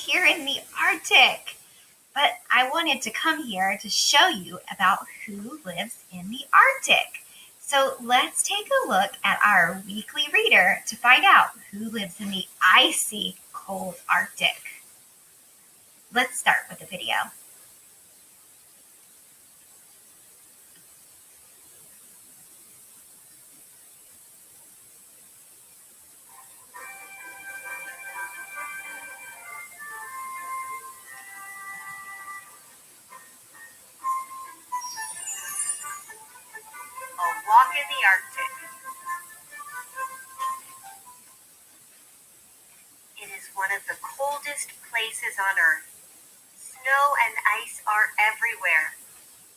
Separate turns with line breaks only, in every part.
here in the Arctic. But I wanted to come here to show you about who lives in the Arctic. So let's take a look at our weekly reader to find out who lives in the icy, cold Arctic. Let's start with the video. A walk in the Arctic. It is one of the coldest places on Earth. Snow and ice are everywhere.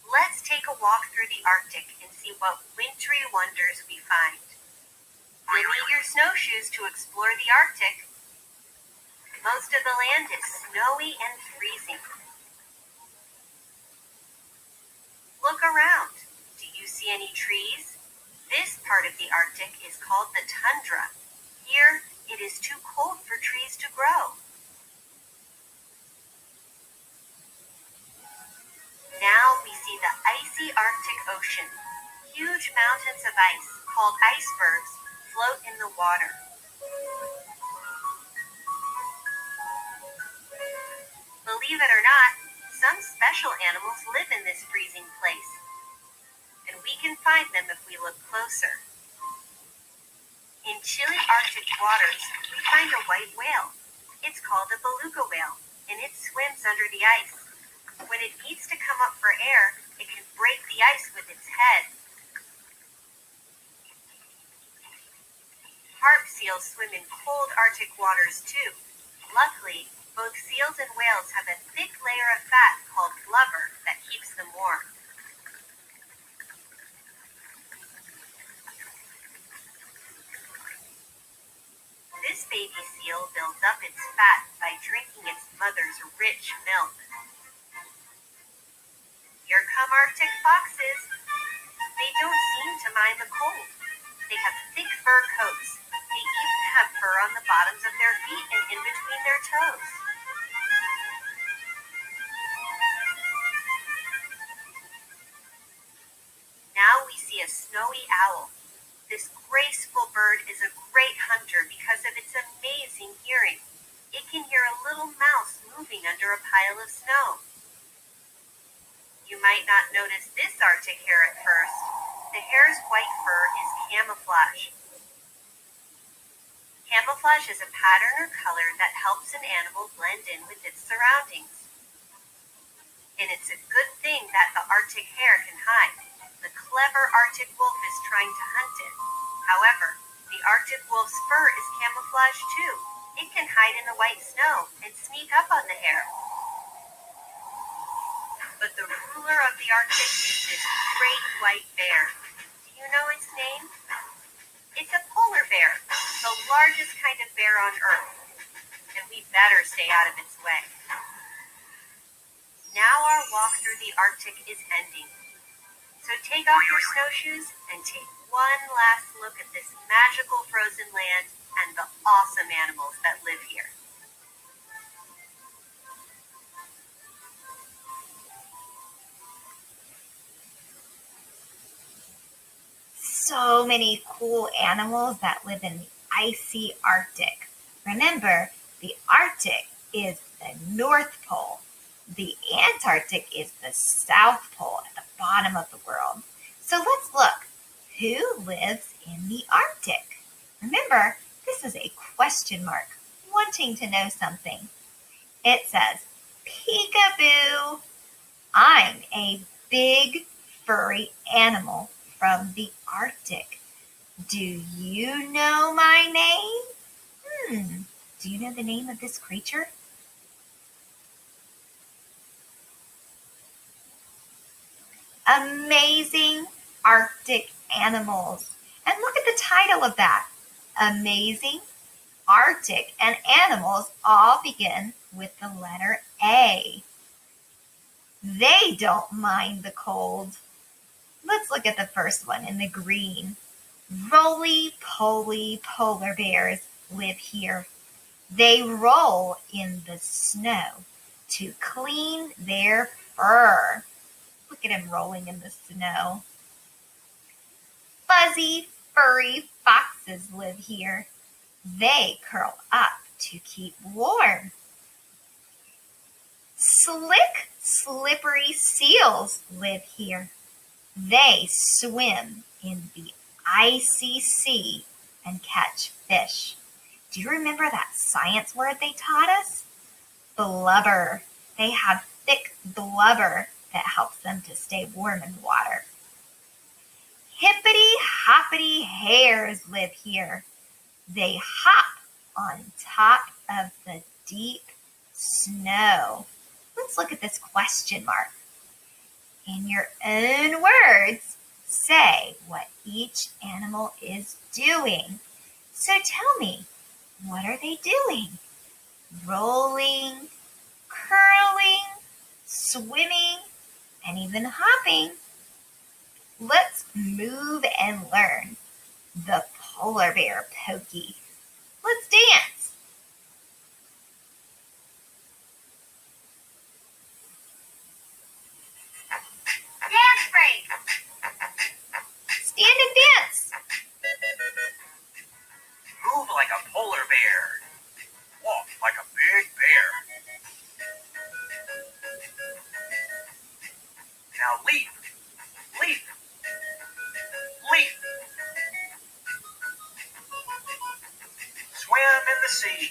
Let's take a walk through the Arctic and see what wintry wonders we find. You need your snowshoes to explore the Arctic. Most of the land is snowy and freezing. Look around. Do you see any trees? This part of the Arctic is called the tundra. Here, it is too cold for trees to grow. Now we see the icy Arctic Ocean. Huge mountains of ice, called icebergs, float in the water. Believe it or not, some special animals live in this freezing place. And we can find them if we look closer. In chilly Arctic waters, we find a white whale. It's called a beluga whale, and it swims under the ice. When it needs to come up for air, it can break the ice with its head. Harp seals swim in cold Arctic waters too. Luckily, both seals and whales have a thick layer of fat called blubber that keeps them warm. This baby seal builds up its fat by drinking its mother's rich milk. Here come Arctic foxes. They don't seem to mind the cold. They have thick fur coats. They even have fur on the bottoms of their feet and in between their toes. Now we see a snowy owl. This graceful bird is a great hunter because of its amazing hearing. It can hear a little mouse moving under a pile of snow. You might not notice this Arctic hare at first. The hare's white fur is camouflage. Camouflage is a pattern or color that helps an animal blend in with its surroundings. And it's a good thing that the Arctic hare can hide. The clever Arctic wolf is trying to hunt it. However, the Arctic wolf's fur is camouflaged too. It can hide in the white snow and sneak up on the hare. But the ruler of the Arctic is this great white bear. Do you know its name? It's a polar bear, the largest kind of bear on Earth. And we better stay out of its way. Now our walk through the Arctic is ending. So take off your snowshoes and take one last look at this magical frozen land and the awesome animals that live here. So many cool animals that live in the icy Arctic. Remember, the Arctic is the North Pole. The Antarctic is the South Pole at the bottom of the world. So let's look. Who lives in the Arctic? Remember, this is a question mark, wanting to know something. It says, peekaboo. I'm a big furry animal from the Arctic. Do you know my name? Do you know the name of this creature? Amazing Arctic Animals. And look at the title of that. Amazing Arctic and Animals all begin with the letter A. They don't mind the cold. Let's look at the first one in the green. Roly-poly polar bears live here. They roll in the snow to clean their fur. Look at him rolling in the snow. Fuzzy, furry foxes live here. They curl up to keep warm. Slick, slippery seals live here. They swim in the icy sea and catch fish. Do you remember that science word they taught us? Blubber. They have thick blubber that helps them to stay warm in water. Hippity-hoppity hares live here. They hop on top of the deep snow. Let's look at this question mark. In your own words, say what each animal is doing. So tell me, what are they doing? Rolling, curling, swimming, and even hopping. Let's move and learn the polar bear pokey. Let's dance. Dance break. Stand and dance.
Move like a polar bear. Walk like a big bear. Now leap, leap, leap. Swim in the sea.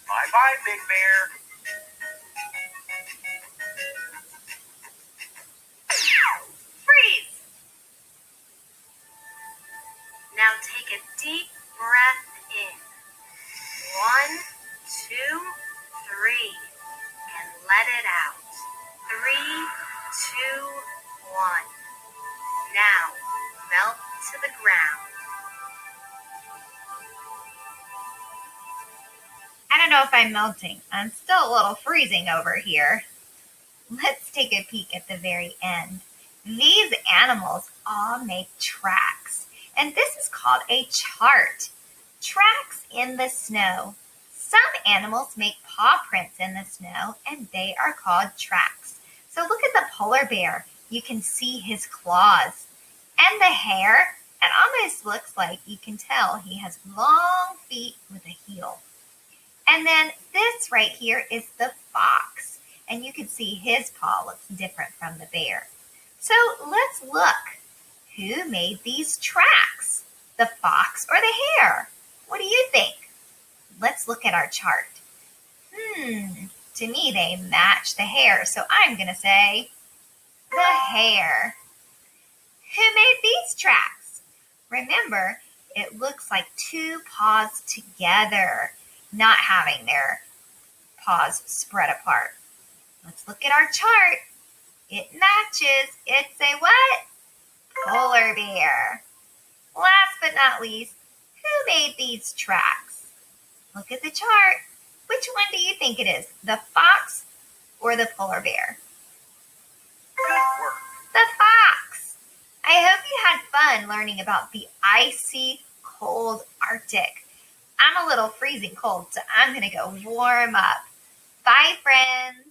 Bye-bye, big bear.
Freeze. Now take a deep breath in. 1, 2, 3. And let it out. 3, 2, 1. Now melt to the ground. I don't know if I'm melting. I'm still a little freezing over here. Let's take a peek at the very end. These animals all make tracks, and this is called a chart. Tracks in the snow. Some animals make paw prints in the snow, and they are called tracks. So look at the polar bear. You can see his claws. And the hair, it almost looks like you can tell he has long feet with a heel. And then this right here is the fox. And you can see his paw looks different from the bear. So let's look. Who made these tracks? The fox or the hare? What do you think? Let's look at our chart. To me they match the hare, so I'm going to say the hare. Who made these tracks? Remember, it looks like two paws together, not having their paws spread apart. Let's look at our chart. It matches. It's a what? Polar bear. Last but not least, who made these tracks? Look at the chart. Which one do you think it is? The fox or the polar bear?
Good work.
The fox. I hope you had fun learning about the icy, cold Arctic. I'm a little freezing cold, so I'm going to go warm up. Bye, friends.